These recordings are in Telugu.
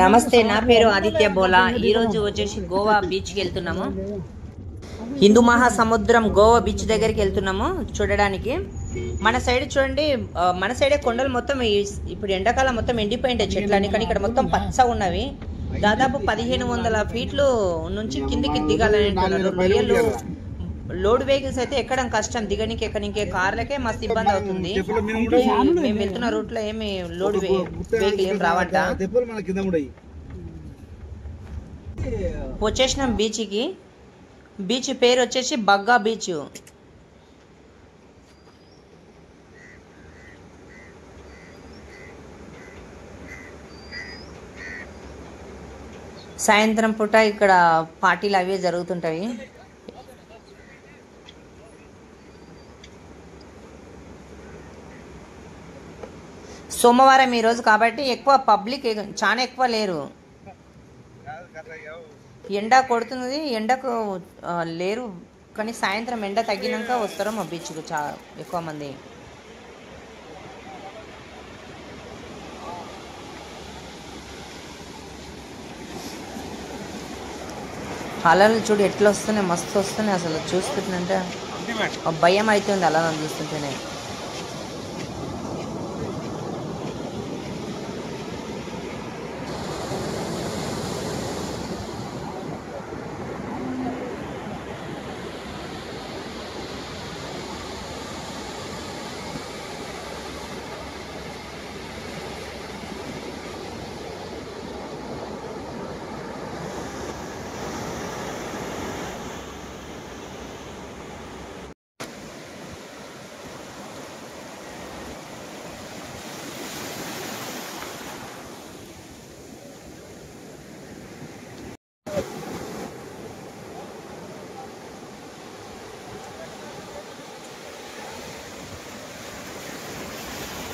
నమస్తే, నా పేరు ఆదిత్య బోలా. ఈ రోజు వచ్చేసి గోవా బీచ్కి వెళ్తున్నాము. హిందూ మహాసముద్రం గోవా బీచ్ దగ్గరికి వెళ్తున్నాము చూడడానికి. మన సైడ్ చూడండి, మన సైడే కొండలు మొత్తం ఇప్పుడు ఎండాకాలం మొత్తం ఎండిపోయింటాయి చెట్లని, కానీ ఇక్కడ మొత్తం పచ్చగా ఉన్నవి. దాదాపు 1500 ఫీట్లు నుంచి కిందికి దిగాలని అంటున్నారు. రొయ్యలు లోడ్ వెహికల్స్ అయితే ఎక్కడం కష్టం, దిగనికి ఎక్కడికే కార్లకే మస్తు ఇబ్బంది అవుతుంది. మేము వెళ్తున్న రూట్ లో ఏమి లోడ్ వెహికల్ ఏం రావట. వచ్చేసినాం బీచ్కి. బీచ్ పేరు వచ్చేసి బగ్గా బీచ్. సాయంత్రం పూట ఇక్కడ పార్టీలు అవే జరుగుతుంటాయి. సోమవారం ఈరోజు కాబట్టి ఎక్కువ పబ్లిక్ చాలా ఎక్కువ లేరు. ఎండ కొడుతుంది, ఎండకు లేరు, కానీ సాయంత్రం ఎండ తగ్గినాక వస్తారు మా బీచ్కు చాలా ఎక్కువ మంది. అలలు చూడు ఎట్లా వస్తున్నాయి, మస్తు వస్తున్నాయి. అసలు చూస్తుంటే భయం అవుతుంది అలలను చూస్తుంటేనే.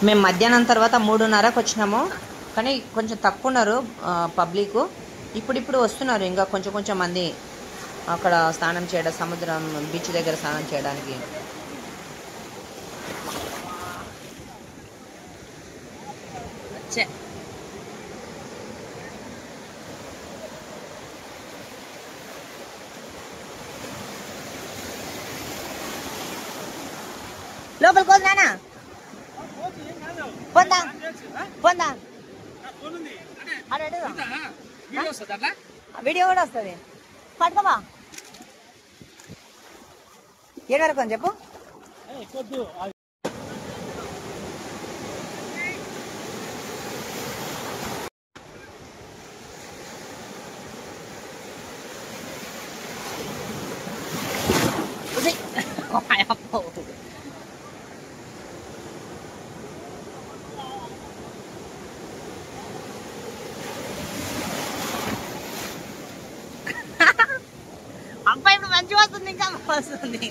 మేము మధ్యాహ్నం తర్వాత 3:30కు వచ్చినాము, కానీ కొంచెం తక్కువ ఉన్నారు పబ్లిక్. ఇప్పుడు వస్తున్నారు ఇంకా కొంచెం మంది అక్కడ స్నానం చేయడం, సముద్రం బీచ్ దగ్గర స్నానం చేయడానికి. లోపలికి వదిలేనా పొందా పొందా వీడియో కూడా వస్తుంది. పట్టుకోమా ఏడు వరకు అని చెప్పు. అబ్బాయి ఇప్పుడు మంచిగా వస్తుంది, ఇంకా వస్తుంది.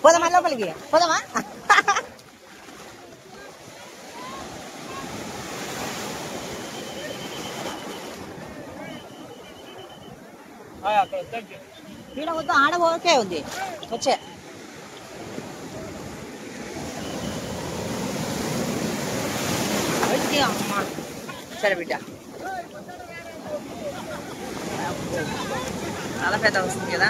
పోదామా లోపలికి పోదామా? ఈడ వద్దు, ఆడ ఓకే ఉంది వచ్చే. అమ్మా సరే బిడ్డ, చాలా పెద్ద వస్తుంది కదా.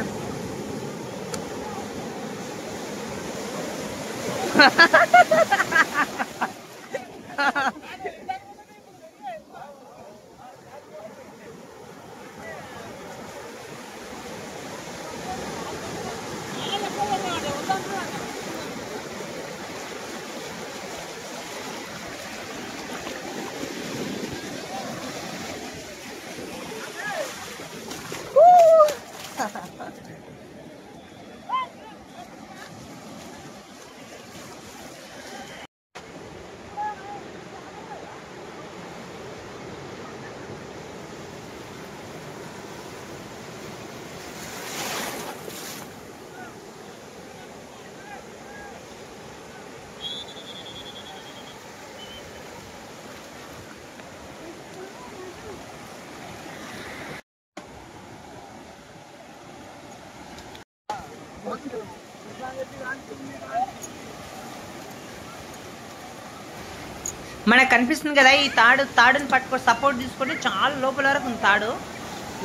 మనకు కనిపిస్తుంది కదా ఈ తాడుని పట్టుకొని సపోర్ట్ తీసుకొని చాలా లోపల వరకు ఉంది తాడు.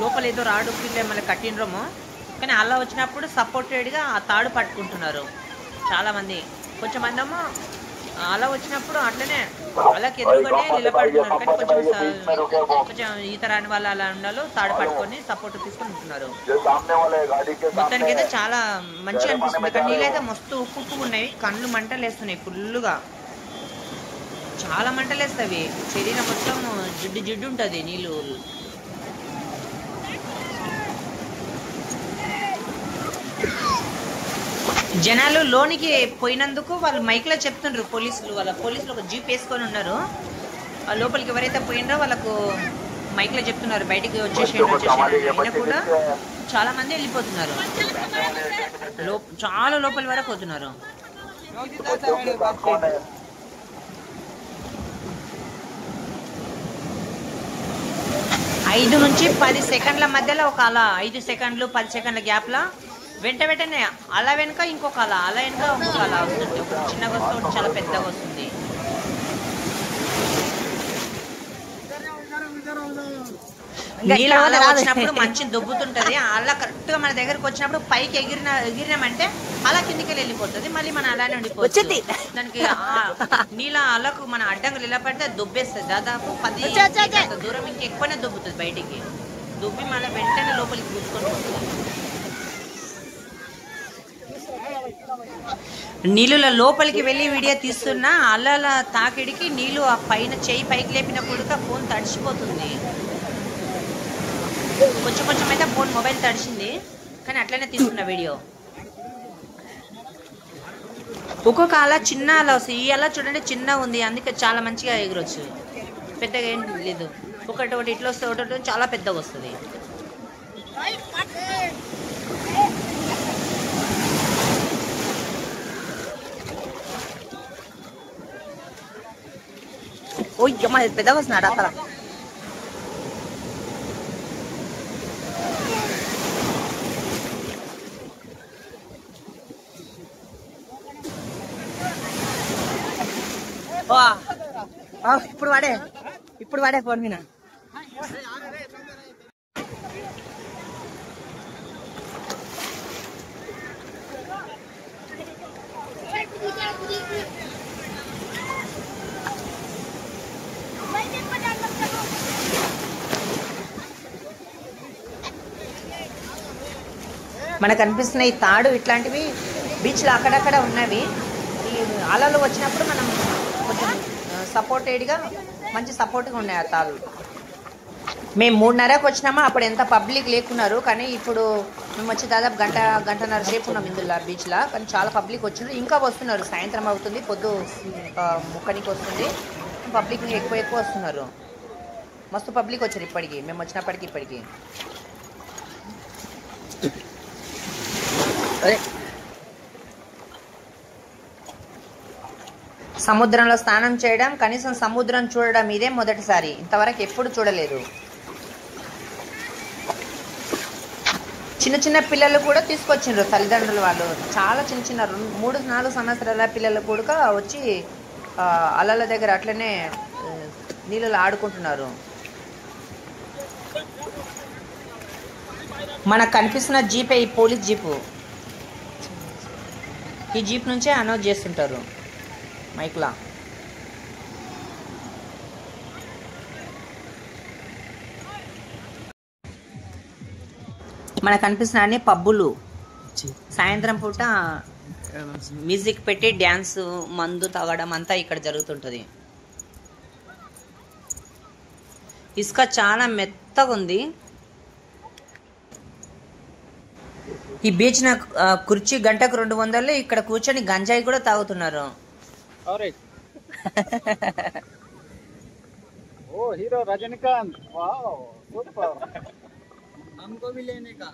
లోపల ఏదో రాడు పిల్ల మళ్ళీ కట్టినరేమో, కానీ అలా వచ్చినప్పుడు సపోర్టెడ్గా ఆ తాడు పట్టుకుంటున్నారు చాలామంది. కొంచెం మంది ఏమో అలా వచ్చినప్పుడు అట్లనే అలాకి ఎదురుగానే నిలబడుతున్నారు, కానీ కొంచెం ఈత రాని వాళ్ళు అలా ఉండాలి తాడు పట్టుకొని సపోర్ట్ తీసుకొని ఉంటున్నారు. మొత్తానికి అయితే చాలా మంచిగా అనిపిస్తుంది. కానీ నీళ్ళైతే మస్తు ఉప్పు ఉన్నాయి, కళ్ళు మంటలు వేస్తున్నాయి ఫుల్గా, చాలా మంటలు వేస్తాయి. శరీరం మొత్తం జిడ్డు ఉంటుంది నీళ్ళు. జనాలు లోనికి పోయినందుకు వాళ్ళు మైక్లో చెప్తుండ్రు పోలీసులు. ఒక జీప్ వేసుకొని ఉన్నారు, లోపలికి ఎవరైతే పోయినరో వాళ్ళకు మైక్లో చెప్తున్నారు బయటికి వచ్చేసేయండి. అయినా కూడా చాలా మంది వెళ్ళిపోతున్నారు, చాలా లోపలి వరకు పోతున్నారు. 5 నుంచి 10 సెకండ్ల మధ్యలో ఒక అల, 5 సెకండ్లు 10 సెకండ్ల గ్యాప్లో వెంటనే అలా వెనుక ఇంకొక అల, అలా వెనుక ఇంకొక అల వస్తుంది. చిన్నగా వస్తుంది, చాలా పెద్దగా వస్తుంది. నీళ్ళ వచ్చినప్పుడు మంచి దొబ్బుతుంటది. అలా కరెక్ట్ గా మన దగ్గరకు వచ్చినప్పుడు పైకి ఎగిరినామంటే అలా కిందికి వెళ్ళిపోతుంది, మళ్ళీ మన అలానే ఉండిపోతుంది. దానికి నీళ్ళ అలకు మన అడ్డంకులు ఎలా పడితే దొబ్బేస్తుంది. దాదాపు 10 దూరం ఇంకెక్కువనే దొబ్బుతుంది బయటికి. దొబ్బి మళ్ళీ వెంటనే లోపలికి కూర్చుకొని పోతుంది. నీళ్ళ లోపలికి వెళ్ళి వీడియో తీస్తున్నా అల్లల తాకిడికి నీళ్ళు ఆ పైన చెయ్యి పైకి లేపినప్పుడు ఫోన్ తడిచిపోతుంది. కొంచెం అయితే ఫోన్ మొబైల్ తడిచింది, కానీ అట్లనే తీసుకున్న వీడియో. ఒక్కొక్క అలా చిన్న అలా వస్తుంది. ఈ అలా చూడండి చిన్న ఉంది, అందుకే చాలా మంచిగా ఎగురొచ్చు. పెద్దగా ఏం లేదు, ఒకటి ఇట్లా వస్తే ఒకటి చాలా పెద్దగా వస్తుంది. ఓ అమ్మ పెద్దగా వస్తున్నాడు అక్కడ. ఇప్పుడు వాడే ఫోన్ మీద. మనకు కనిపిస్తున్న ఈ తాడు ఇట్లాంటివి బీచ్లో అక్కడక్కడ ఉన్నవి. ఈ అలలు వచ్చినప్పుడు మనం కొంచెం సపోర్టెడ్గా మంచి సపోర్ట్గా ఉన్నాయి ఆ తాళ్ళు. మేము 3:30కి వచ్చినామా, అప్పుడు ఎంత పబ్లిక్ లేకున్నారు, కానీ ఇప్పుడు మేము వచ్చి దాదాపు గంటన్నర సేపు ఉన్నాం ఇందులో బీచ్లో. కానీ చాలా పబ్లిక్ వచ్చినారు, ఇంకా వస్తున్నారు. సాయంత్రం అవుతుంది, పొద్దు ముక్కనికి వస్తుంది, పబ్లిక్ ఎక్కువ వస్తున్నారు. మస్తు పబ్లిక్ వచ్చారు ఇప్పటికి, మేము వచ్చినప్పటికి ఇప్పటికి. సముద్రంలో స్నానం చేయడం, కనీసం సముద్రం చూడడం ఇదే మొదటిసారి. ఇంతవరకు ఎప్పుడు చూడలేదు. చిన్న చిన్న పిల్లలు కూడా తీసుకొచ్చిండ్రు తల్లిదండ్రులు వాళ్ళు, చాలా చిన్న చిన్న 3-4 సంవత్సరాల పిల్లలు కూడా వచ్చి అలల దగ్గర అట్లనే నీళ్ళలో ఆడుకుంటున్నారు. మనకు కనిపిస్తున్న జీపే ఈ పోలీస్ జీపు. ఈ జీప్ నుంచే అనౌన్స్ చేస్తుంటారు మైక్లా. మనకు కనిపిస్తున్న అన్ని పబ్బులు. సాయంత్రం పూట మ్యూజిక్ పెట్టి డ్యాన్స్, మందు తాగడం అంతా ఇక్కడ జరుగుతుంటుంది. ఇసుక చాలా మెత్తగా ఉంది. ఈ బీచ్ నా కుర్చీ గంటకు 200. ఇక్కడ కూర్చొని గంజాయి కూడా తాగుతున్నారు. ओ हीरो रजनीकांत, वाह सुपर। हमको भी लेने का।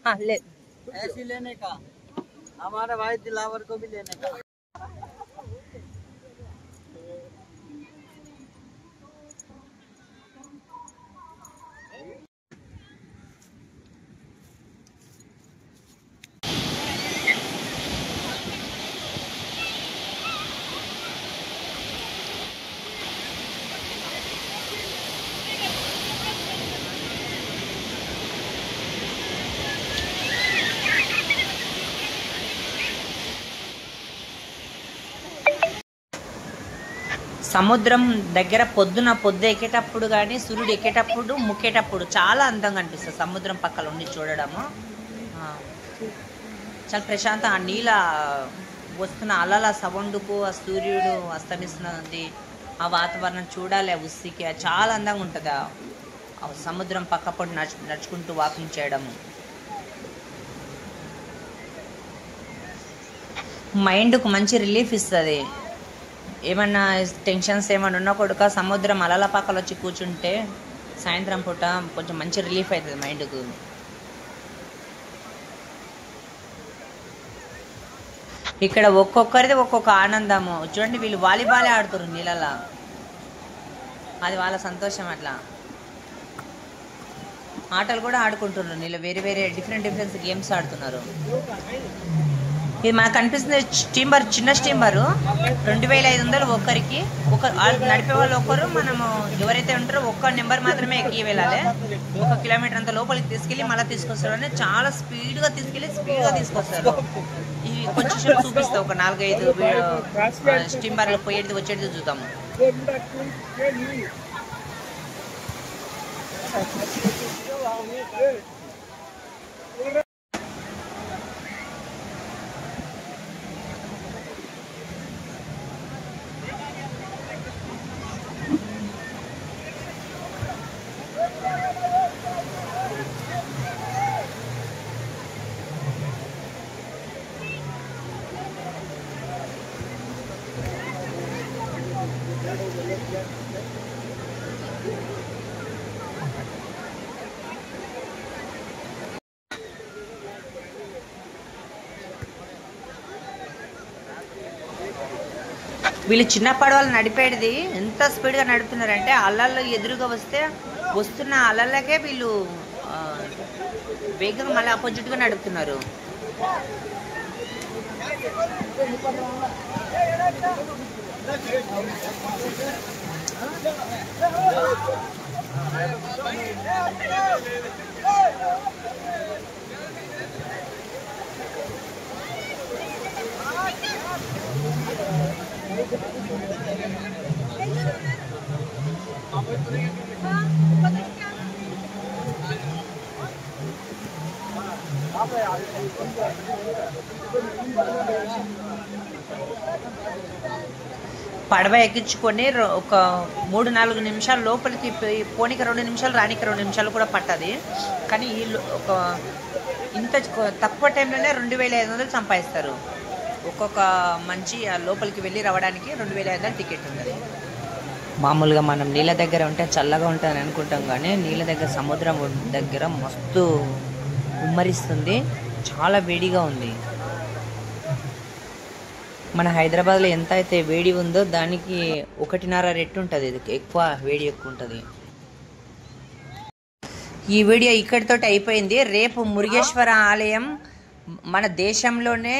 हाँ ले, ऐसी लेने का, हमारे भाई दिलावर को भी लेने का। సముద్రం దగ్గర పొద్దు ఎక్కేటప్పుడు కానీ సూర్యుడు ఎక్కేటప్పుడు ముక్కేటప్పుడు చాలా అందంగా అనిపిస్తుంది. సముద్రం పక్కన ఉండి చూడడము చాలా ప్రశాంతం. ఆ నీళ్ళ వస్తున్న అలల సౌండ్కు ఆ సూర్యుడు అస్తమిస్తున్నది, ఆ వాతావరణం చూడాలి, ఆ ఉసికి చాలా అందంగా ఉంటుంది. ఆ సముద్రం పక్క పొడి నడుచుకుంటూ వాకింగ్ చేయడము మైండ్కు మంచి రిలీఫ్ ఇస్తుంది. ఏమన్నా టెన్షన్స్ ఏమన్నా ఉన్నా కూడా సముద్రం అలల పక్కల వచ్చి కూర్చుంటే సాయంత్రం పూట కొంచెం మంచి రిలీఫ్ అవుతుంది మైండ్కు. ఇక్కడ ఒక్కొక్కరిది ఒక్కొక్క ఆనందము. చూడండి, వీళ్ళు వాలీబాల్ ఆడుతారు నీళ్ళలో, అది వాళ్ళ సంతోషం. అట్లా ఆటలు కూడా ఆడుకుంటున్నారు నీళ్ళు, వేరే వేరే డిఫరెంట్ గేమ్స్ ఆడుతున్నారు. ఇది మనకు కనిపిస్తుంది స్టీమర్, చిన్న స్టీమరు 2500 ఒక్కరికి. నడిపే వాళ్ళు ఒక్కరు, మనము ఎవరైతే ఉంటారో ఒక్క నెంబర్ మాత్రమే ఎక్కి వెళ్ళాలి. 1 కిలోమీటర్ అంత లోపలికి తీసుకెళ్ళి మళ్ళీ తీసుకొస్తారు. అని చాలా స్పీడ్గా తీసుకొస్తారు. ఇవి కొంచెం చూపిస్తాం, ఒక 4-5 స్టీమర్లు పోయేది వచ్చేది చూద్దాము. వీళ్ళు చిన్న పడవలు నడిపేది ఎంత స్పీడ్గా నడుపుతున్నారంటే అలల్లో ఎదురుగా వస్తున్న అలలకే వీళ్ళు వేగంగా మళ్ళీ ఆపోజిట్గా నడుపుతున్నారు. పడవ ఎక్కించుకొని ఒక 3-4 నిమిషాలు లోపలికి పోనీకి 2 నిమిషాలు, రానికి 2 నిమిషాలు కూడా పట్టది. కానీ ఒక ఇంత తక్కువ టైంలోనే 2500 సంపాదిస్తారు. ఒక్కొక్క మంచి లోపలికి వెళ్ళి రావడానికి 2500 టికెట్ ఉన్నది. మామూలుగా మనం నీళ్ళ దగ్గర ఉంటే చల్లగా ఉంటుందని అనుకుంటాం, కానీ నీళ్ళ దగ్గర సముద్రం దగ్గర మస్తు ఉమ్మరిస్తుంది, చాలా వేడిగా ఉంది. మన హైదరాబాద్లో ఎంత అయితే వేడి ఉందో దానికి 1.5 రెట్టు ఉంటుంది. ఇది ఎక్కువ వేడి ఎక్కువ ఉంటుంది. ఈ వీడియో ఇక్కడితోటి అయిపోయింది. రేపు మురుగేశ్వర ఆలయం మన దేశంలోనే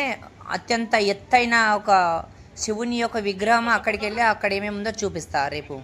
అత్యంత ఎత్తైన ఒక శివుని యొక్క విగ్రహం, అక్కడికి వెళ్ళి అక్కడ ఏమేమి ఉందో చూపిస్తా రేపు.